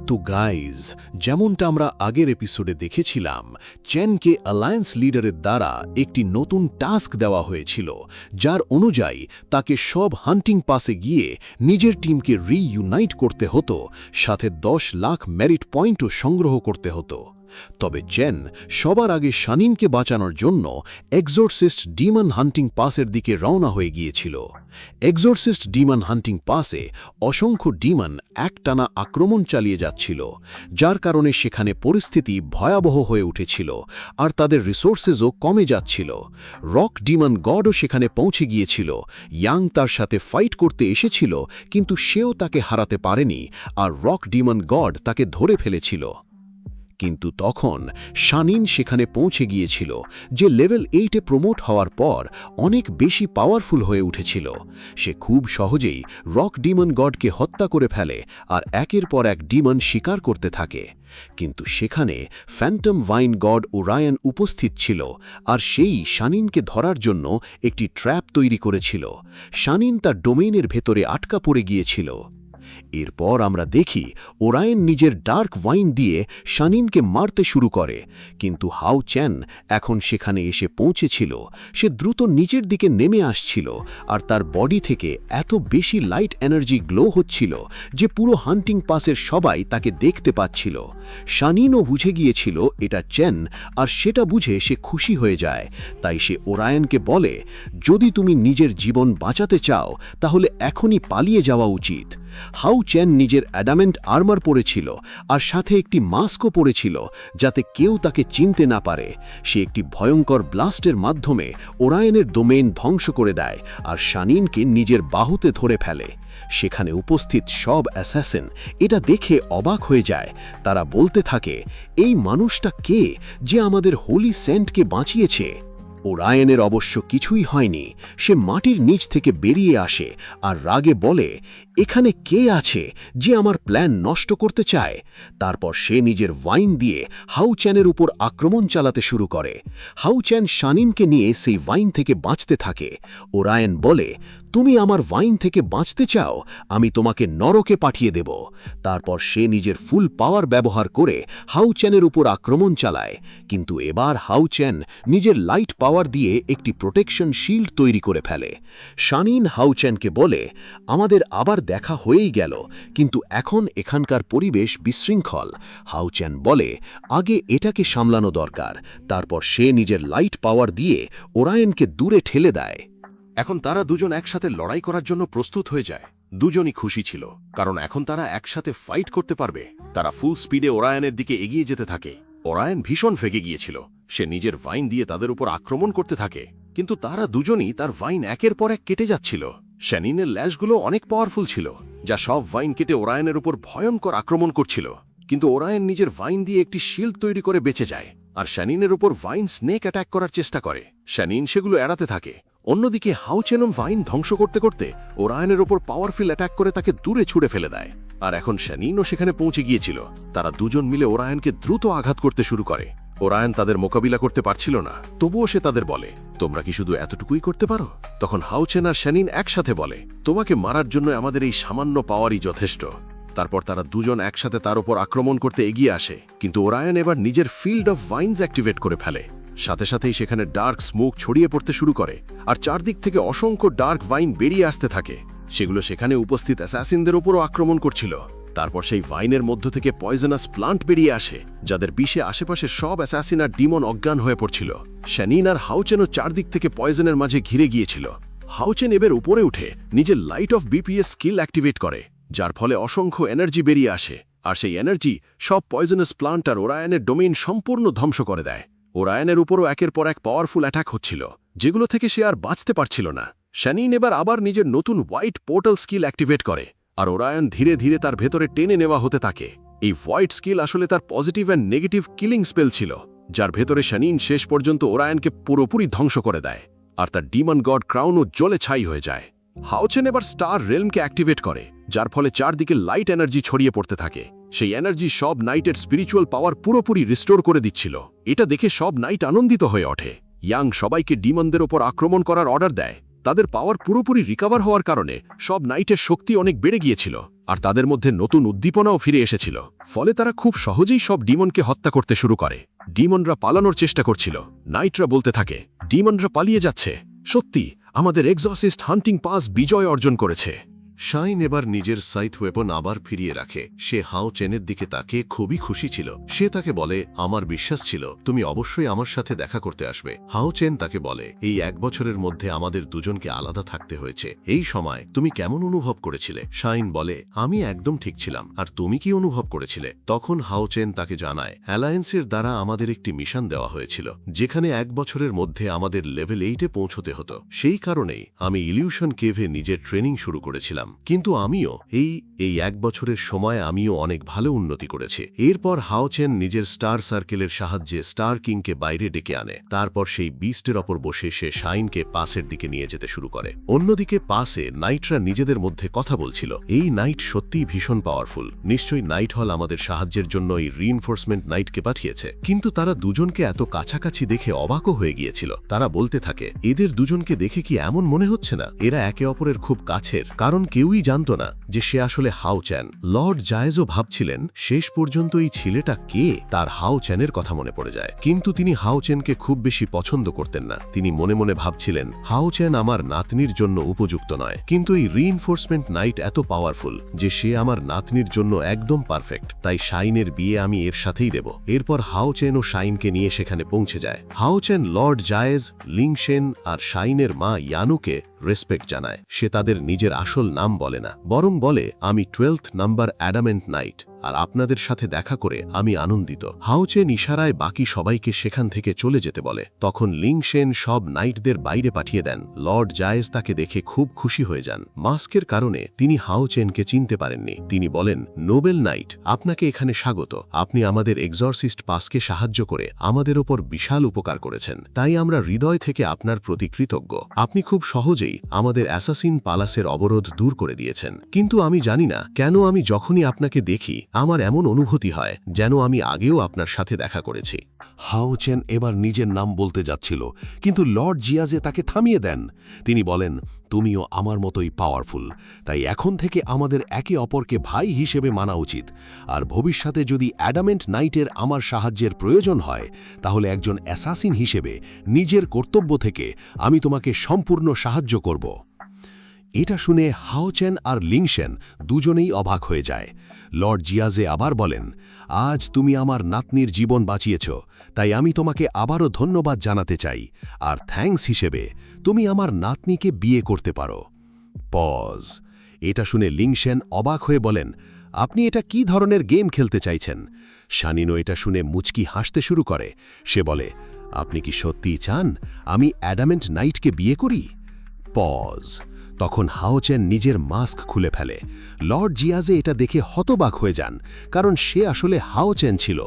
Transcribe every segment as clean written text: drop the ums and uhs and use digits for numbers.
তো গাইজ, যেমনটা আমরা আগের এপিসোডে দেখেছিলাম, চেনকে অ্যালায়েন্স লিডারের দ্বারা একটি নতুন টাস্ক দেওয়া হয়েছিল, যার অনুযায়ী তাকে সব হান্টিং পাসে গিয়ে নিজের টিমকে রিইউনাইট করতে হতো, সাথে 10 লাখ মেরিট পয়েন্টও সংগ্রহ করতে হতো। তবে চেন সবার আগে শানিনকে বাঁচানোর জন্য এক্সোরসিস্ট ডিমন হান্টিং পাসের দিকে রওনা হয়ে গিয়েছিল। এক্সোরসিস্ট ডিমন হান্টিং পাসে অসংখ্য ডিমন একটানা আক্রমণ চালিয়ে যাচ্ছিল, যার কারণে সেখানে পরিস্থিতি ভয়াবহ হয়ে উঠেছিল আর তাদের রিসোর্সেসও কমে যাচ্ছিল। রক ডিমন গডও সেখানে পৌঁছে গিয়েছিল। ইয়াং তার সাথে ফাইট করতে এসেছিল, কিন্তু সেও তাকে হারাতে পারেনি আর রক ডিমন গড তাকে ধরে ফেলেছিল। কিন্তু তখন শানিন সেখানে পৌঁছে গিয়েছিল, যে লেভেল 8-এ প্রমোট হওয়ার পর অনেক বেশি পাওয়ারফুল হয়ে উঠেছিল। সে খুব সহজেই রক ডিমন গডকে হত্যা করে ফেলে আর একের পর এক ডিমন শিকার করতে থাকে। কিন্তু সেখানে ফ্যান্টম ভাইন গড ওরায়ন উপস্থিত ছিল, আর সেই শানিনকে ধরার জন্য একটি ট্র্যাপ তৈরি করেছিল। শানিন তার ডোমেইনের ভেতরে আটকা পড়ে গিয়েছিল। এরপর আমরা দেখি ওরায়ন নিজের ডার্ক ওয়াইন দিয়ে শানিনকে মারতে শুরু করে, কিন্তু হাউ চেন এখন সেখানে এসে পৌঁছেছিল। সে দ্রুত নিচের দিকে নেমে আসছিল আর তার বডি থেকে এত বেশি লাইট এনার্জি গ্লো হচ্ছিল যে পুরো হান্টিং পাসের সবাই তাকে দেখতে পাচ্ছিল। শানিনও বুঝে গিয়েছিল এটা চেন, আর সেটা বুঝে সে খুশি হয়ে যায়। তাই সে ওরায়নকে বলে, যদি তুমি নিজের জীবন বাঁচাতে চাও তাহলে এখনই পালিয়ে যাওয়া উচিত। হাউ চেন নিজের অ্যাডামেন্ট আর্মার পরেছিল আর সাথে একটি মাস্কও পরেছিল, যাতে কেউ তাকে চিনতে না পারে। সে একটি ভয়ঙ্কর ব্লাস্টের মাধ্যমে ওরায়নের ডোমেইন ধ্বংস করে দেয় আর শানিনকে নিজের বাহুতে ধরে ফেলে। সেখানে উপস্থিত সব অ্যাসাসিন এটা দেখে অবাক হয়ে যায়। তারা বলতে থাকে, এই মানুষটা কে যে আমাদের হোলি সেন্টকে বাঁচিয়েছে? ওরায়নের অবশ্য কিছুই হয়নি। সে মাটির নিচ থেকে বেরিয়ে আসে আর রাগে বলে, এখানে কে আছে যে আমার প্ল্যান নষ্ট করতে চায়? তারপর সে নিজের ওয়াইন দিয়ে হাউ চ্যানের উপর আক্রমণ চালাতে শুরু করে। হাউ চ্যান শানিনকে নিয়ে সেই ওয়াইন থেকে বাঁচতে থাকে। ওরায়ন বলে, তুমি আমার ওয়াইন থেকে বাঁচতে চাও? আমি তোমাকে নরকে পাঠিয়ে দেব। তারপর সে নিজের ফুল পাওয়ার ব্যবহার করে হাউ চ্যানের উপর আক্রমণ চালায়, কিন্তু এবার হাউ চ্যান নিজের লাইট পাওয়ার দিয়ে একটি প্রোটেকশন শিল্ড তৈরি করে ফেলে। শানিন হাউ চ্যানকে বলে, আমাদের আবার দেখা হয়েই গেল, কিন্তু এখন এখানকার পরিবেশ বিশৃঙ্খল। হাউ চ্যান বলে, আগে এটাকে সামলানো দরকার। তারপর সে নিজের লাইট পাওয়ার দিয়ে ওরায়নকে দূরে ঠেলে দেয়। এখন তারা দুজন একসাথে লড়াই করার জন্য প্রস্তুত হয়ে যায়। দুজনই খুশি ছিল, কারণ এখন তারা একসাথে ফাইট করতে পারবে। তারা ফুল স্পিডে ওরায়নের দিকে এগিয়ে যেতে থাকে। ওরায়ন ভীষণ ফেগে গিয়েছিল। সে নিজের ভাইন দিয়ে তাদের উপর আক্রমণ করতে থাকে, কিন্তু তারা দুজনই তার ভাইন একের পর এক কেটে যাচ্ছিল। শানিনের ল্যাশগুলো অনেক পাওয়ারফুল ছিল, যা সব ভাইন কেটে ওরায়নের উপর ভয়ঙ্কর আক্রমণ করছিল। কিন্তু ওরায়ন নিজের ভাইন দিয়ে একটি শিল্ড তৈরি করে বেঁচে যায়, আর শানিনের উপর ভাইন স্নেক অ্যাটাক করার চেষ্টা করে। শানিন সেগুলো এড়াতে থাকে। অন্যদিকে হাউ চেনম ভাইন ধ্বংস করতে করতে ওরায়নের ওপর পাওয়ারফুল অ্যাটাক করে তাকে দূরে ছুড়ে ফেলে দেয়। আর এখন শানিনও সেখানে পৌঁছে গিয়েছিল। তারা দুজন মিলে ওরায়নকে দ্রুত আঘাত করতে শুরু করে। ওরায়ন তাদের মোকাবিলা করতে পারছিল না, তবুও সে তাদের বলে, তোমরা কি শুধু এতটুকুই করতে পারো? তখন হাউ চেন আর শানিন একসাথে বলে, তোমাকে মারার জন্য আমাদের এই সামান্য পাওয়ারই যথেষ্ট। তারপর তারা দুজন একসাথে তার উপর আক্রমণ করতে এগিয়ে আসে, কিন্তু ওরায়ন এবার নিজের ফিল্ড অফ ভাইন্স অ্যাক্টিভেট করে ফেলে। সাথে সাথেই সেখানে ডার্ক স্মোক ছড়িয়ে পড়তে শুরু করে, আর চারদিক থেকে অসংখ্য ডার্ক ভাইন বেরিয়ে আসতে থাকে। সেগুলো সেখানে উপস্থিত অ্যাসাসিনদের উপরও আক্রমণ করছিল। তারপর সেই ভাইনের মধ্য থেকে পয়জনাস প্লান্ট বেরিয়ে আসে, যাদের বিষে আশেপাশে সব অ্যাসাসিন আর ডিমন অজ্ঞান হয়ে পড়ছিল। শানিন আর হাউচেনও চারদিক থেকে পয়জনের মাঝে ঘিরে গিয়েছিল। হাউচেন এবার উপরে উঠে নিজের light off BPS skill activate করে, যার ফলে অসংখ্য এনার্জি বেরিয়ে আসে, আর সেই এনার্জি সব পয়জনাস প্লান্ট আর ওরায়নের ডোমেইন সম্পূর্ণ ধ্বংস করে দেয়। ওরায়নের উপরও একের পর এক পাওয়ারফুল অ্যাটাক হচ্ছিল, যেগুলো থেকে সে আর বাঁচতে পারছিল না। শানিন এবার আবার নিজের নতুন হোয়াইট পোর্টাল স্কিল অ্যাক্টিভেট করে, আর ওরায়ন ধীরে ধীরে তার ভেতরে টেনে নেওয়া হতে থাকে। এই হোয়াইট স্কিল আসলে তার positive and negative killing spell ছিল, যার ভেতরে শানিন শেষ পর্যন্ত ওরায়নকে পুরোপুরি ধ্বংস করে দেয়, আর তার ডিমন গড ক্রাউনও জ্বলে ছাই হয়ে যায়। হাউচেন এবার স্টার রেলমকে অ্যাক্টিভেট করে, যার ফলে চারদিকে লাইট এনার্জি ছড়িয়ে পড়তে থাকে। সেই এনার্জি সব নাইটের স্পিরিচুয়াল পাওয়ার পুরোপুরি রিস্টোর করে দিচ্ছিল। এটা দেখে সব নাইট আনন্দিত হয়ে ওঠে। ইয়াং সবাইকে ডিমনদের ওপর আক্রমণ করার অর্ডার দেয়। তাদের পাওয়ার পুরোপুরি রিকভার হওয়ার কারণে সব নাইটের শক্তি অনেক বেড়ে গিয়েছিল। আর তাদের মধ্যে নতুন উদ্দীপনাও ফিরে এসেছিল। ফলে তারা খুব সহজেই সব ডিমনকে হত্যা করতে শুরু করে। ডিমনরা পালানোর চেষ্টা করছিল। নাইটরা বলতে থাকে, ডিমনরা পালিয়ে যাচ্ছে। সত্যি, আমাদের এক্সসিস্ট হান্টিং পাস বিজয় অর্জন করেছে। শাইন এবার নিজের সাইথ ওয়েপন আবার ফিরিয়ে রাখে। সে হাও চেনের দিকে তাকে খুবই খুশি ছিল। সে তাকে বলে, আমার বিশ্বাস ছিল তুমি অবশ্যই আমার সাথে দেখা করতে আসবে। হাও চেন তাকে বলে, এই 1 বছরের মধ্যে আমাদের দুজনকে আলাদা থাকতে হয়েছে। এই সময় তুমি কেমন অনুভব করেছিলে? শাইন বলে, আমি একদম ঠিক ছিলাম। আর তুমি কি অনুভব করেছিলে? তখন হাও চেন তাকে জানায়, অ্যালায়েন্সের দ্বারা আমাদের একটি মিশন দেওয়া হয়েছিল, যেখানে 1 বছরের মধ্যে আমাদের লেভেল 8-এ পৌঁছতে হতো। সেই কারণেই আমি ইলিউশন কেভে নিজের ট্রেনিং শুরু করেছিলাম। কিন্তু আমিও এই 1 বছরের সময় আমিও অনেক ভালো উন্নতি করেছি। এরপর হাও চেন নিজের স্টার সার্কেলের সাহায্যে স্টার কিংকে বাইরে ডেকে আনে। তারপর সেই বিস্টের ওপর বসে সে শাইনকে পাসের দিকে নিয়ে যেতে শুরু করে। অন্যদিকে পাসে নাইটরা নিজেদের মধ্যে কথা বলছিল। এই নাইট সত্যিই ভীষণ পাওয়ারফুল। নিশ্চয়ই নাইট হল আমাদের সাহায্যের জন্য এই রিইনফোর্সমেন্ট নাইটকে পাঠিয়েছে। কিন্তু তারা দুজনকে এত কাছাকাছি দেখে অবাকও হয়ে গিয়েছিল। তারা বলতে থাকে, এদের দুজনকে দেখে কি এমন মনে হচ্ছে না এরা একে অপরের খুব কাছের? কারণ কেউই জানত না যে সে আসলে হাও চ্যান। লর্ড জায়েজও ভাবছিলেন শেষ পর্যন্ত এই ছেলেটা কে। তার হাও চ্যানের কথা মনে পড়ে যায়। কিন্তু তিনি হাও চ্যানকে খুব বেশি পছন্দ করতেন না। তিনি মনে মনে ভাবছিলেন, হাও চ্যান আমার নাতনির জন্য উপযুক্ত নয়। কিন্তু এই রিইনফোর্সমেন্ট নাইট এত পাওয়ারফুল যে সে আমার নাতনির জন্য একদম পারফেক্ট। তাই শাইনের বিয়ে আমি এর সাথেই দেব। এরপর হাও চ্যান ও শাইনকে নিয়ে সেখানে পৌঁছে যায়। হাও চ্যান লর্ড জায়েজ, লিংশেন আর শাইনের মা ইয়ানুকে রেসপেক্ট জানায়। সে তাদের নিজের আসল নাম বলে না, বরং বলে, আমি 12th নাম্বার অ্যাডামেন্ট নাইট, আর আপনাদের সাথে দেখা করে আমি আনন্দিত। হাও চেন ইশারায় বাকি সবাইকে সেখান থেকে চলে যেতে বলে। তখন লিংশেন সব নাইটদের বাইরে পাঠিয়ে দেন। লর্ড জায়েজ তাকে দেখে খুব খুশি হয়ে যান। মাস্কের কারণে তিনি হাও চেনকে চিনতে পারেননি। তিনি বলেন, নোবেল নাইট, আপনাকে এখানে স্বাগত। আপনি আমাদের এক্সরসিস্ট পাসকে সাহায্য করে আমাদের ওপর বিশাল উপকার করেছেন। তাই আমরা হৃদয় থেকে আপনার প্রতি কৃতজ্ঞ। আপনি খুব সহজেই আমাদের অ্যাসাসিন পালাসের অবরোধ দূর করে দিয়েছেন। কিন্তু আমি জানি না কেন আমি যখনই আপনাকে দেখি আমার এমন অনুভূতি হয় যেন আমি আগেও আপনার সাথে দেখা করেছি। হাও চেন এবার নিজের নাম বলতে যাচ্ছিল, কিন্তু লর্ড জিয়াজে তাকে থামিয়ে দেন। তিনি বলেন, তুমিও আমার মতোই পাওয়ারফুল। তাই এখন থেকে আমাদের একে অপরকে ভাই হিসেবে মানা উচিত। আর ভবিষ্যতে যদি অ্যাডামেন্ট নাইটের আমার সাহায্যের প্রয়োজন হয়, তাহলে একজন অ্যাসাসিন হিসেবে নিজের কর্তব্য থেকে আমি তোমাকে সম্পূর্ণ সাহায্য করব। এটা শুনে হাও চেন আর লিংশেন দুজনেই অবাক হয়ে যায়। লর্ড জিয়াজে আবার বলেন, আজ তুমি আমার নাতনির জীবন বাঁচিয়েছ, তাই আমি তোমাকে আবারও ধন্যবাদ জানাতে চাই। আর থ্যাঙ্কস হিসেবে তুমি আমার নাতনিকে বিয়ে করতে পারো। পজ। এটা শুনে লিংশেন অবাক হয়ে বলেন, আপনি এটা কি ধরনের গেম খেলতে চাইছেন? শানিনো এটা শুনে মুচকি হাসতে শুরু করে। সে বলে, আপনি কি সত্যিই চান আমি অ্যাডামেন্ট নাইটকে বিয়ে করি? পজ। তখন হাও চেন নিজের মাস্ক খুলে ফেলে। লর্ড জিয়াজে এটা দেখে হতবাক হয়ে যান, কারণ সে আসলে হাও চেন ছিল।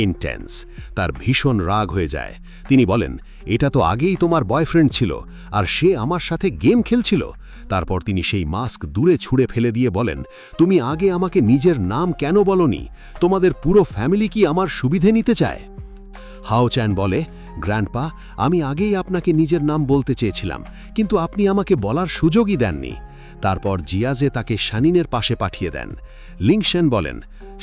ইন্টেন্স। তার ভীষণ রাগ হয়ে যায়। তিনি বলেন, এটা তো আগেই তোমার বয়ফ্রেন্ড ছিল, আর সে আমার সাথে গেম খেলছিল। তারপর তিনি সেই মাস্ক দূরে ছুঁড়ে ফেলে দিয়ে বলেন, তুমি আগে আমাকে নিজের নাম কেন বলনি? তোমাদের পুরো ফ্যামিলি কি আমার সুবিধে নিতে চায়? হাও চ্যান বলে, গ্র্যান্ডপা, আমি আগেই আপনাকে নিজের নাম বলতে চেয়েছিলাম, কিন্তু আপনি আমাকে বলার সুযোগই দেননি। তারপর জিয়াজে তাকে শানিনের পাশে পাঠিয়ে দেন। লিংশেন বলেন,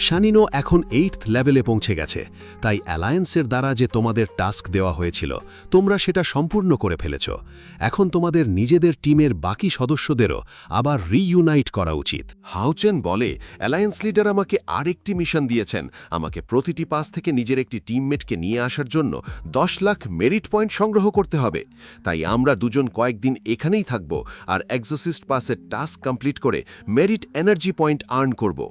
শানিনো এখন 8th লেভেলে পৌঁছে গেছে, তাই অ্যালায়েন্সের দ্বারা যে তোমাদের টাস্ক দেওয়া হয়েছিল তোমরা সেটা সম্পূর্ণ করে ফেলেছ। এখন তোমাদের নিজেদের টিমের বাকি সদস্যদেরও আবার রিইউনাইট করা উচিত। হাও চেন বলে, অ্যালায়েন্স লিডার আমাকে আরেকটি মিশন দিয়েছেন। আমাকে প্রতিটি পাস থেকে নিজের একটি টিমমেটকে নিয়ে আসার জন্য 10 লাখ মেরিট পয়েন্ট সংগ্রহ করতে হবে। তাই আমরা দুজন কয়েকদিন এখানেই থাকব আর এক্সোসিস্ট পাসের টাস্ক কমপ্লিট করে মেরিট এনার্জি পয়েন্ট আর্ন করব।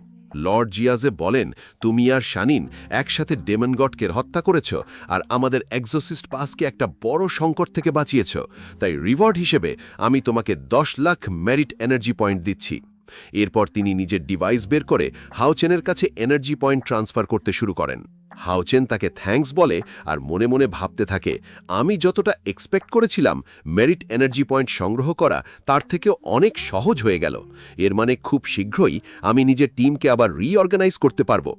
লর্ড জিয়াজে বলেন, তুমি আর শানিন একসাথে ডেমনগডকে হত্যা করেছ আর আমাদের এক্সোসিস্ট পাসকে একটা বড় সংকট থেকে বাঁচিয়েছ। তাই রিওয়ার্ড হিসেবে আমি তোমাকে 10 লাখ মেরিট এনার্জি পয়েন্ট দিচ্ছি। এরপর তিনি নিজের ডিভাইস বের করে হাও চেনের কাছে এনার্জি পয়েন্ট ট্রান্সফার করতে শুরু করেন। হাও চেন তাকে থ্যাঙ্কস বলে আর মনে মনে ভাবতে থাকে, আমি যতটা এক্সপেক্ট করেছিলাম মেরিট এনার্জি পয়েন্ট সংগ্রহ করা তার থেকেও অনেক সহজ হয়ে গেল। এর মানে খুব শীঘ্রই আমি নিজের টিমকে আবার রিঅর্গানাইজ করতে পারবো।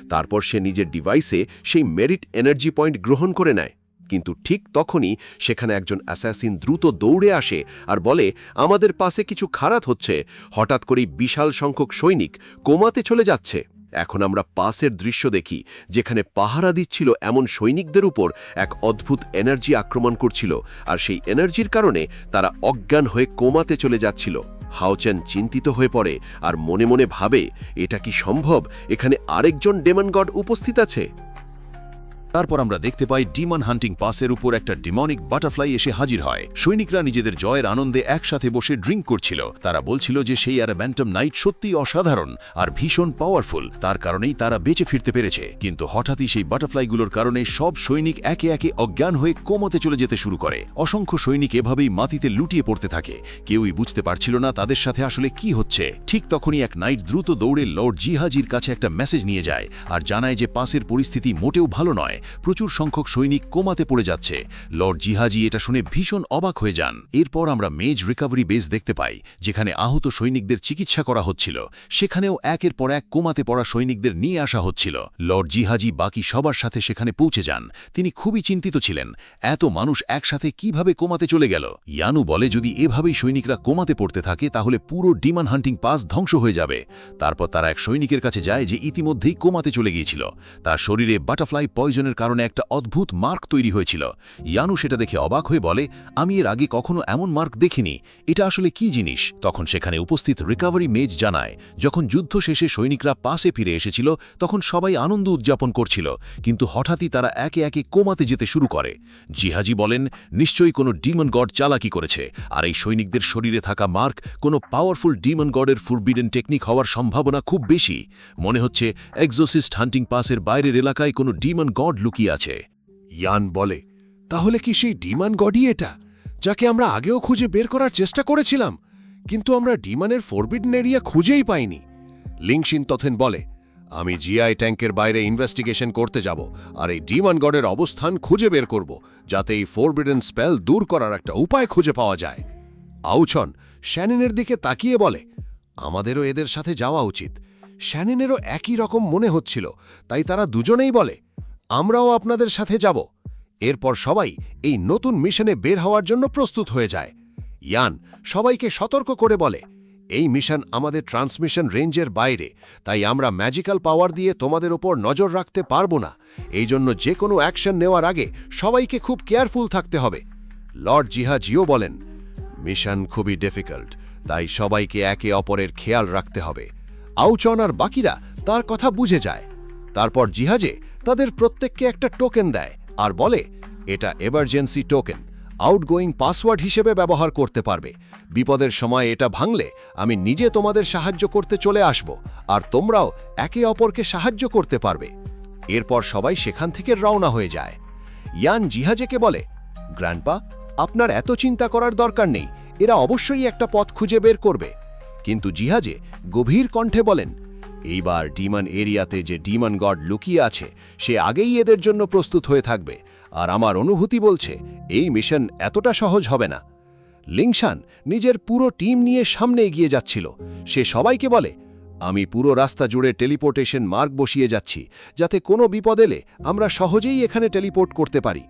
তারপর সে নিজের ডিভাইসে সেই মেরিট এনার্জি পয়েন্ট গ্রহণ করে নেয়। কিন্তু ঠিক তখনই সেখানে একজন অ্যাসাসিন দ্রুত দৌড়ে আসে আর বলে, আমাদের পাশে কিছু খারাপ হচ্ছে। হঠাৎ করেই বিশাল সংখ্যক সৈনিক কোমাতে চলে যাচ্ছে। এখন আমরা পাশের দৃশ্য দেখি, যেখানে পাহারা দিচ্ছিল এমন সৈনিকদের উপর এক অদ্ভুত এনার্জি আক্রমণ করছিল, আর সেই এনার্জির কারণে তারা অজ্ঞান হয়ে কোমাতে চলে যাচ্ছিল। হাও চ্যান চিন্তিত হয়ে পড়ে আর মনে মনে ভাবে, এটা কি সম্ভব? এখানে আরেকজন ডেমন গড উপস্থিত আছে। তারপর আমরা দেখতে পাই ডিমন হান্টিং পাসের উপর একটা ডিমনিক বাটারফ্লাই এসে হাজির হয়। সৈনিকরা নিজেদের জয়ের আনন্দে একসাথে বসে ড্রিঙ্ক করছিল। তারা বলছিল যে সেই অ্যাডাম্যান্টাম নাইট সত্যিই অসাধারণ আর ভীষণ পাওয়ারফুল, তার কারণেই তারা বেঁচে ফিরতে পেরেছে। কিন্তু হঠাৎই সেই বাটারফ্লাইগুলোর কারণে সব সৈনিক একে একে অজ্ঞান হয়ে কোমাতে চলে যেতে শুরু করে। অসংখ্য সৈনিক এভাবেই মাটিতে লুটিয়ে পড়তে থাকে। কেউই বুঝতে পারছিল না তাদের সাথে আসলে কি হচ্ছে। ঠিক তখনই এক নাইট দ্রুত দৌড়ে লর্ড জিহাজির কাছে একটা মেসেজ নিয়ে যায় আর জানায় যে পাসের পরিস্থিতি মোটেও ভালো নয়, প্রচুর সংখ্যক সৈনিক কোমাতে পড়ে যাচ্ছে। লর্ড জিহাজি এটা শুনে ভীষণ অবাক হয়ে যান। এরপর আমরা মেজ রিকভারি বেস দেখতে পাই, যেখানে আহত সৈনিকদের চিকিৎসা করা হচ্ছিল। সেখানেও একের পর এক কোমাতে পড়া সৈনিকদের নিয়ে আসা হচ্ছিল। লর্ড জিহাজি বাকি সবার সাথে সেখানে পৌঁছে যান। তিনি খুবই চিন্তিত ছিলেন, এত মানুষ একসাথে কিভাবে কোমাতে চলে গেল। ইয়ানু বলে, যদি এভাবেই সৈনিকরা কোমাতে পড়তে থাকে তাহলে পুরো ডিমন হান্টিং পাস ধ্বংস হয়ে যাবে। তারপর তারা এক সৈনিকের কাছে যায় যে ইতিমধ্যেই কোমাতে চলে গিয়েছিল। তার শরীরে বাটারফ্লাই পয়জনের কারণে একটা অদ্ভুত মার্ক তৈরি হয়েছিল। ইয়ানু সেটা দেখে অবাক হয়ে বলে, আমি এর আগে কখনো এমন মার্ক দেখিনি, এটা আসলে কি জিনিস? তখন সেখানে উপস্থিত রিকভারি মেজ জানায়, যখন যুদ্ধ শেষে সৈনিকরা পাশে ফিরে এসেছিল তখন সবাই আনন্দ উদযাপন করছিল, কিন্তু হঠাৎই তারা একে একে কোমাতে যেতে শুরু করে। জিহাজি বলেন, নিশ্চয়ই কোনো ডিমন গড চালাকি করেছে, আর এই সৈনিকদের শরীরে থাকা মার্ক কোনো পাওয়ারফুল ডিমন গডের ফুরবিডেন টেকনিক হওয়ার সম্ভাবনা খুব বেশি। মনে হচ্ছে এক্সোসিস্ট হান্টিং পাসের বাইরের এলাকায় কোনো ডিমন গড লুকিয়ে আছে। ইয়ান বলে, তাহলে কি সেই ডিমন গডই এটা, যাকে আমরা আগেও খুঁজে বের করার চেষ্টা করেছিলাম, কিন্তু আমরা ডিমনের ফরবিডেন এরিয়া খুঁজেই পাইনি। লিংশিন তথেন বলে, আমি জিআই ট্যাঙ্কের বাইরে ইনভেস্টিগেশন করতে যাব আর এই ডিমন গডের অবস্থান খুঁজে বের করব, যাতে এই ফরবিডেন স্পেল দূর করার একটা উপায় খুঁজে পাওয়া যায়। আউচন শ্যানিনের দিকে তাকিয়ে বলে, আমাদেরও এদের সাথে যাওয়া উচিত। শ্যানিনেরও একই রকম মনে হচ্ছিল, তাই তারা দুজনেই বলে, আমরাও আপনাদের সাথে যাব। এরপর সবাই এই নতুন মিশনে বের হওয়ার জন্য প্রস্তুত হয়ে যায়। ইয়ান সবাইকে সতর্ক করে বলে, এই মিশন আমাদের ট্রান্সমিশন রেঞ্জের বাইরে, তাই আমরা ম্যাজিক্যাল পাওয়ার দিয়ে তোমাদের ওপর নজর রাখতে পারবো না। এই জন্য যে কোনো অ্যাকশন নেওয়ার আগে সবাইকে খুব কেয়ারফুল থাকতে হবে। লর্ড জিহাজিও বলেন, মিশন খুবই ডিফিকাল্ট, তাই সবাইকে একে অপরের খেয়াল রাখতে হবে। আউচন আর বাকিরা তার কথা বুঝে যায়। তারপর জিহাজে তাদের প্রত্যেককে একটা টোকেন দেয় আর বলে, এটা এমার্জেন্সি টোকেন, আউটগোয়িং পাসওয়ার্ড হিসেবে ব্যবহার করতে পারবে। বিপদের সময় এটা ভাঙলে আমি নিজে তোমাদের সাহায্য করতে চলে আসব, আর তোমরাও একে অপরকে সাহায্য করতে পারবে। এরপর সবাই সেখান থেকে রওনা হয়ে যায়। ইয়ান জিহাজেকে বলে, গ্র্যান্ডপা, আপনার এত চিন্তা করার দরকার নেই, এরা অবশ্যই একটা পথ খুঁজে বের করবে। কিন্তু জিহাজে গভীর কণ্ঠে বলেন, এইবার ডিমন এরিয়াতে যে ডিমন গড লুকিয়ে আছে সে আগেই এদের জন্য প্রস্তুত হয়ে থাকবে, আর আমার অনুভূতি বলছে এই মিশন এতটা সহজ হবে না। লিংশান নিজের পুরো টিম নিয়ে সামনে এগিয়ে যাচ্ছিল। সে সবাইকে বলে, আমি পুরো রাস্তা জুড়ে টেলিপোর্টেশন মার্ক বসিয়ে যাচ্ছি, যাতে কোনো বিপদ এলে আমরা সহজেই এখানে টেলিপোর্ট করতে পারি।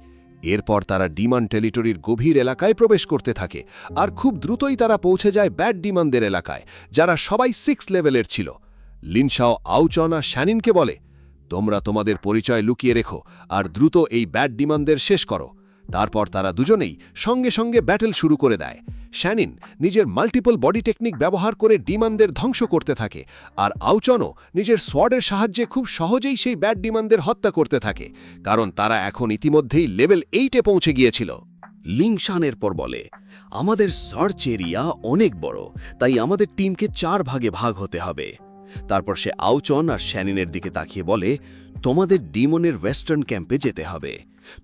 এরপর তারা ডিমন টেরিটরির গভীর এলাকায় প্রবেশ করতে থাকে, আর খুব দ্রুতই তারা পৌঁছে যায় ব্যাড ডিমনদের এলাকায়, যারা সবাই 6 লেভেলের ছিল। লিনশাও আউচন আর শ্যানিনকে বলে, তোমরা তোমাদের পরিচয় লুকিয়ে রেখো আর দ্রুত এই ব্যাড ডিমনদের শেষ করো। তারপর তারা দুজনেই সঙ্গে সঙ্গে ব্যাটেল শুরু করে দেয়। শ্যানিন নিজের মাল্টিপল বডি টেকনিক ব্যবহার করে ডিমনদের ধ্বংস করতে থাকে, আর আউচনও নিজের সোয়ার্ডের সাহায্যে খুব সহজেই সেই ব্যাড ডিমনদের হত্যা করতে থাকে, কারণ তারা এখন ইতিমধ্যেই লেভেল 8-এ পৌঁছে গিয়েছিল। লিংশানের পর বলে, আমাদের সার্চ এরিয়া অনেক বড়, তাই আমাদের টিমকে 4 ভাগে ভাগ হতে হবে। তারপর সে আউচন আর শ্যানিনের দিকে তাকিয়ে বলে, তোমাদের ডিমনের ওয়েস্টার্ন ক্যাম্পে যেতে হবে,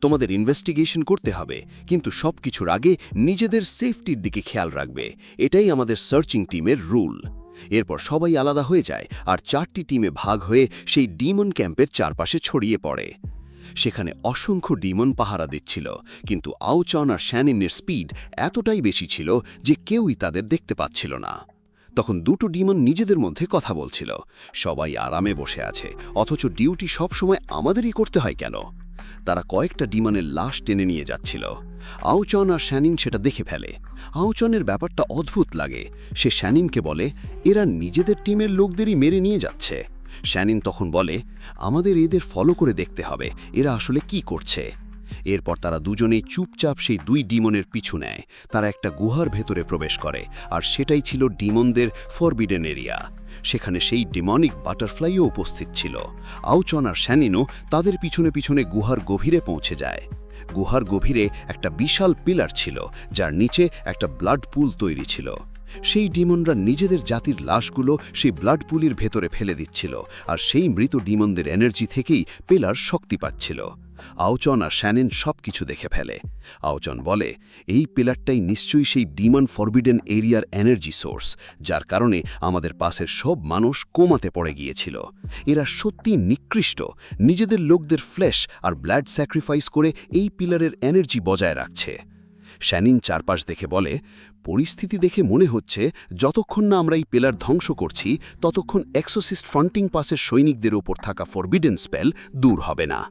তোমাদের ইনভেস্টিগেশন করতে হবে, কিন্তু সবকিছুর আগে নিজেদের সেফটির দিকে খেয়াল রাখবে। এটাই আমাদের সার্চিং টিমের রুল। এরপর সবাই আলাদা হয়ে যায় আর 4টি টিমে ভাগ হয়ে সেই ডিমন ক্যাম্পের চারপাশে ছড়িয়ে পড়ে। সেখানে অসংখ্য ডিমন পাহারা দিচ্ছিল, কিন্তু আউচন আর শ্যানিনের স্পিড এতটাই বেশি ছিল যে কেউই তাদের দেখতে পাচ্ছিল না। তখন দুটো ডিমন নিজেদের মধ্যে কথা বলছিল, সবাই আরামে বসে আছে, অথচ ডিউটি সবসময় আমাদেরই করতে হয় কেন? তারা কয়েকটা ডিমনের লাশ টেনে নিয়ে যাচ্ছিল। আউচন আর শ্যানিন সেটা দেখে ফেলে। আউচনের ব্যাপারটা অদ্ভুত লাগে। সে শ্যানিনকে বলে, এরা নিজেদের টিমের লোকদেরই মেরে নিয়ে যাচ্ছে। শ্যানিন তখন বলে, আমাদের এদের ফলো করে দেখতে হবে এরা আসলে কি করছে। এরপর তারা দুজনেই চুপচাপ সেই দুই ডিমনের পিছু নেয়। তারা একটা গুহার ভেতরে প্রবেশ করে, আর সেটাই ছিল ডিমনদের ফরবিডেন এরিয়া। সেখানে সেই ডিমনিক বাটারফ্লাইও উপস্থিত ছিল। আউচন আর শ্যানিনও তাদের পিছনে পিছনে গুহার গভীরে পৌঁছে যায়। গুহার গভীরে একটা বিশাল পিলার ছিল, যার নিচে একটা ব্লাড পুল তৈরি ছিল। সেই ডিমনরা নিজেদের জাতির লাশগুলো সেই ব্লাড পুলির ভেতরে ফেলে দিচ্ছিল, আর সেই মৃত ডিমনদের এনার্জি থেকেই পিলার শক্তি পাচ্ছিল। আউচন আর শ্যানিন সব কিছু দেখে ফেলে। আউচন বলে, এই পিলারটাই নিশ্চয়ই সেই ডিমন ফরবিডেন এরিয়ার এনার্জি সোর্স, যার কারণে আমাদের পাশের সব মানুষ কোমাতে পড়ে গিয়েছিল। এরা সত্যি নিকৃষ্ট, নিজেদের লোকদের ফ্লেশ আর ব্লাড স্যাক্রিফাইস করে এই পিলারের এনার্জি বজায় রাখছে। শ্যানিন চারপাশ দেখে বলে, পরিস্থিতি দেখে মনে হচ্ছে যতক্ষণ না আমরা এই পিলার ধ্বংস করছি ততক্ষণ এক্সোসিস্ট ফ্রন্টিং পাসের সৈনিকদের ওপর থাকা ফরবিডেন স্পেল দূর হবে না।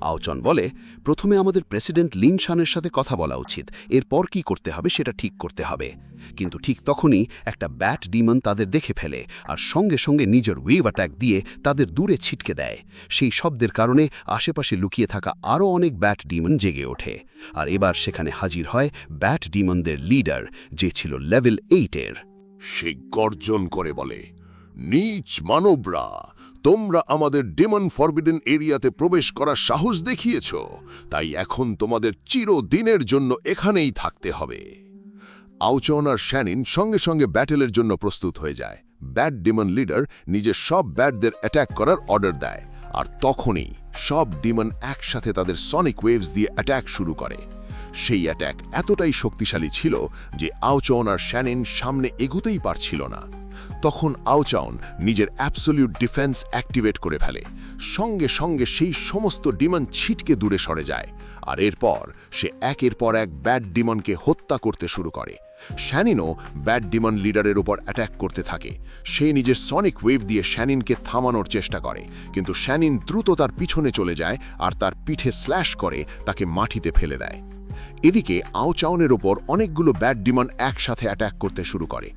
আউচন বলে, প্রথমে আমাদের প্রেসিডেন্ট লিন শানের সাথে কথা বলা উচিত, এরপর কি করতে হবে সেটা ঠিক করতে হবে। কিন্তু ঠিক তখনই একটা ব্যাট ডিমন তাদের দেখে ফেলে, আর সঙ্গে সঙ্গে নিজের ওয়েভ অ্যাটাক দিয়ে তাদের দূরে ছিটকে দেয়। সেই শব্দের কারণে আশেপাশে লুকিয়ে থাকা আরও অনেক ব্যাট ডিমন জেগে ওঠে, আর এবার সেখানে হাজির হয় ব্যাট ডিমনদের লিডার, যে ছিল লেভেল 8-এর। সে গর্জন করে বলে, নীচ মানবরা, তোমরা আমাদের ডিমন ফরবিডেন এরিয়াতে প্রবেশ করার সাহস দেখিয়েছ, তাই এখন তোমাদের চিরদিনের জন্য এখানেই থাকতে হবে। আউচন আর শ্যানিন সঙ্গে সঙ্গে ব্যাটেলের জন্য প্রস্তুত হয়ে যায়। ব্যাট ডিমন লিডার নিজের সব ব্যাটদের অ্যাট্যাক করার অর্ডার দেয়, আর তখনই সব ডিমন একসাথে তাদের সনিক ওয়েভস দিয়ে অ্যাট্যাক শুরু করে। সেই অ্যাট্যাক এতটাই শক্তিশালী ছিল যে আউচন আর শ্যানিন সামনে এগোতেই পারছিল না। তখন আউচন নিজের অ্যাবসলিউট ডিফেন্স অ্যাক্টিভেট করে ফেলে। সঙ্গে সঙ্গে সেই সমস্ত ডিমন ছিটকে দূরে সরে যায়, আর এরপর সে একের পর এক ব্যাড ডিমনকে হত্যা করতে শুরু করে। শ্যানিনও ব্যাড ডিমন লিডারের উপর অ্যাট্যাক করতে থাকে। সে নিজের সনিক ওয়েভ দিয়ে শ্যানিনকে থামানোর চেষ্টা করে, কিন্তু শ্যানিন দ্রুত তার পিছনে চলে যায় আর তার পিঠে স্ল্যাশ করে তাকে মাটিতে ফেলে দেয়। এদিকে আউচাউনের ওপর অনেকগুলো ব্যাড ডিমন একসাথে অ্যাট্যাক করতে শুরু করে।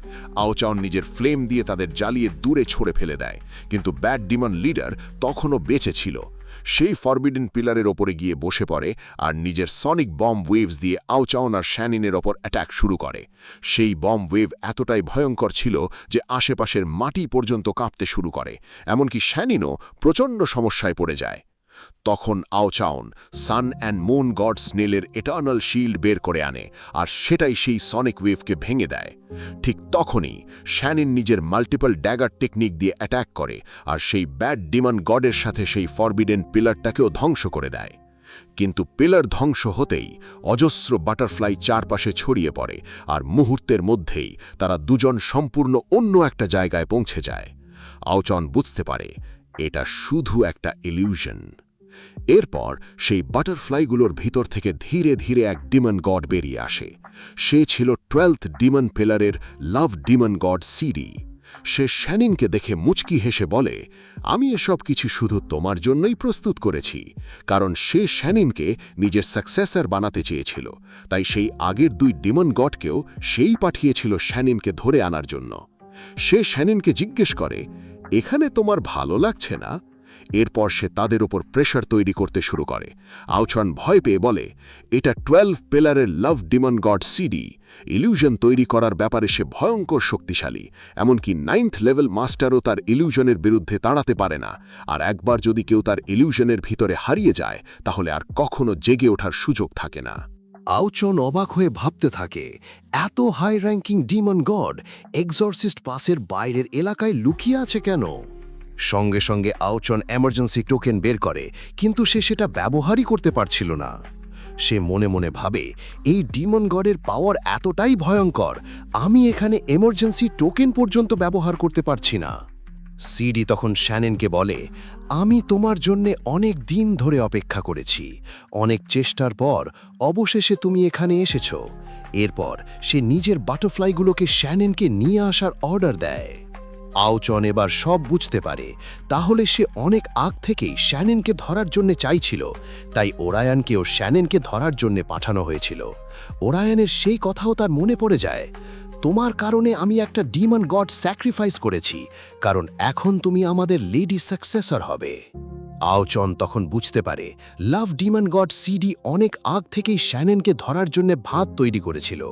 আউচাউন নিজের ফ্লেম দিয়ে তাদের জ্বালিয়ে দূরে ছড়ে ফেলে দেয়, কিন্তু ব্যাড ডিমন লিডার তখনও বেঁচে ছিল। সেই ফরবিডেন পিলারের ওপরে গিয়ে বসে পড়ে আর নিজের সনিক বম্ব ওয়েভস দিয়ে আউচাউন আর শ্যানিনের ওপর অ্যাট্যাক শুরু করে। সেই বম্ব ওয়েভ এতটাই ভয়ঙ্কর ছিল যে আশেপাশের মাটি পর্যন্ত কাঁপতে শুরু করে, এমনকি শ্যানিনও প্রচণ্ড সমস্যায় পড়ে যায়। তখন আউচাউন সান অ্যান্ড মুন গড স্নেলের এটার্নাল শিল্ড বের করে আনে, আর সেটাই সেই সনিক ওয়েভকে ভেঙে দেয়। ঠিক তখনই শ্যানিন নিজের মাল্টিপল ড্যাগার টেকনিক দিয়ে অ্যাট্যাক করে, আর সেই ব্যাড ডিমন গডের সাথে সেই ফরবিডেন পিলারটাকেও ধ্বংস করে দেয়। কিন্তু পিলার ধ্বংস হতেই অজস্র বাটারফ্লাই চারপাশে ছড়িয়ে পড়ে, আর মুহূর্তের মধ্যেই তারা দুজন সম্পূর্ণ অন্য একটা জায়গায় পৌঁছে যায়। আউচন বুঝতে পারে এটা শুধু একটা ইলিউশন। এরপর সেই বাটারফ্লাইগুলোর ভিতর থেকে ধীরে ধীরে এক ডিমন গড বেরিয়ে আসে। সে ছিল 12th ডিমন পিলারের লাভ ডিমন গড সিডি। সে শ্যানিনকে দেখে মুচকি হেসে বলে, আমি এসব কিছু শুধু তোমার জন্যই প্রস্তুত করেছি, কারণ সে শ্যানিনকে নিজের সাকসেসর বানাতে চেয়েছিল, তাই সেই আগের দুই ডিমন গডকেও সেই পাঠিয়েছিল শ্যানিনকে ধরে আনার জন্য। সে শ্যানিনকে জিজ্ঞেস করে, এখানে তোমার ভালো লাগছে না? এরপর সে তাদের ওপর প্রেশার তৈরি করতে শুরু করে। আউচন ভয় পেয়ে বলে, এটা 12 পিলারের লাভ ডিমন গড সিডি। ইলিউশন তৈরি করার ব্যাপারে সে ভয়ঙ্কর শক্তিশালী, এমনকি 9th লেভেল মাস্টারও তার ইলিউশনের বিরুদ্ধে দাঁড়াতে পারে না। আর একবার যদি কেউ তার ইলিউশনের ভিতরে হারিয়ে যায়, তাহলে আর কখনো জেগে ওঠার সুযোগ থাকে না। আউচন অবাক হয়ে ভাবতে থাকে, এত high ranking demon god exorcist পাসের বাইরের এলাকায় লুকিয়ে আছে কেন? সঙ্গে সঙ্গে আউচন এমার্জেন্সি টোকেন বের করে, কিন্তু সে সেটা ব্যবহারই করতে পারছিল না। সে মনে মনে ভাবে, এই ডিমন গডের পাওয়ার এতটাই ভয়ঙ্কর, আমি এখানে এমার্জেন্সি টোকেন পর্যন্ত ব্যবহার করতে পারছি না। সিডি তখন শ্যানেনকে বলে, আমি তোমার জন্যে অনেক দিন ধরে অপেক্ষা করেছি, অনেক চেষ্টার পর অবশেষে তুমি এখানে এসেছ। এরপর সে নিজের বাটারফ্লাইগুলোকে শ্যানেনকে নিয়ে আসার অর্ডার দেয়। আওচন এবার সব বুঝতে পারে, তাহলে সে অনেক আগ থেকেই শ্যানেনকে ধরার জন্য চাইছিল, তাই ওরায়ানকেও শ্যানেনকে ধরার জন্য পাঠানো হয়েছিল। ওরায়ানের সেই কথাও তার মনে পড়ে যায়, তোমার কারণে আমি একটা ডিমন গড স্যাক্রিফাইস করেছি, কারণ এখন তুমি আমাদের লেডি সাকসেসর হবে। আওচন তখন বুঝতে পারে লাভ ডিমন গড সিডি অনেক আগ থেকেই শ্যানেনকে ধরার জন্য ভাত তৈরি করেছিল,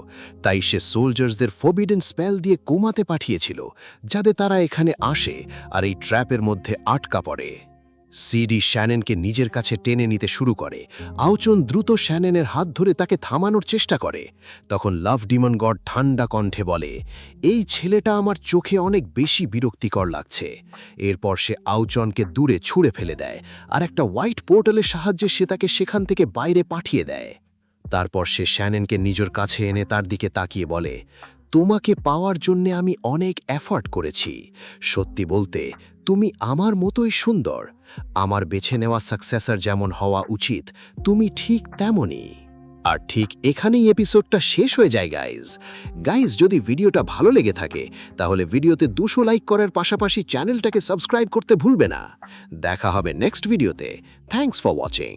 তাই সে সোলজার্সদের ফোরবিডেন স্পেল দিয়ে কোমাতে পাঠিয়েছিল, যাতে তারা এখানে আসে আর এই ট্র্যাপের মধ্যে আটকা পড়ে। সিডি শ্যানেনকে নিজের কাছে টেনে নিতে শুরু করে। আওচন দ্রুত শ্যানেনের হাত ধরে তাকে থামানোর চেষ্টা করে। তখন লাভ ডিমন গড ঠান্ডা কণ্ঠে বলে, এই ছেলেটা আমার চোখে অনেক বেশি বিরক্তিকর লাগছে। এরপর সে আওচনকে দূরে ছুঁড়ে ফেলে দেয়, আর একটা হোয়াইট পোর্টালের সাহায্যে সে তাকে সেখান থেকে বাইরে পাঠিয়ে দেয়। তারপর সে শ্যানেনকে নিজের কাছে এনে তার দিকে তাকিয়ে বলে, তোমাকে পাওয়ার জন্যে আমি অনেক এফর্ট করেছি। সত্যি বলতে তুমি আমার মতোই সুন্দর। আমার বেছে নেওয়া সাকসেসর যেমন হওয়া উচিত, তুমি ঠিক তেমনই। আর ঠিক এখানেই এপিসোডটা শেষ হয়ে যায় গাইজ যদি ভিডিওটা ভালো লেগে থাকে তাহলে ভিডিওতে 200 লাইক করার পাশাপাশি চ্যানেলটাকে সাবস্ক্রাইব করতে ভুলবে না। দেখা হবে নেক্সট ভিডিওতে। Thanks for watching.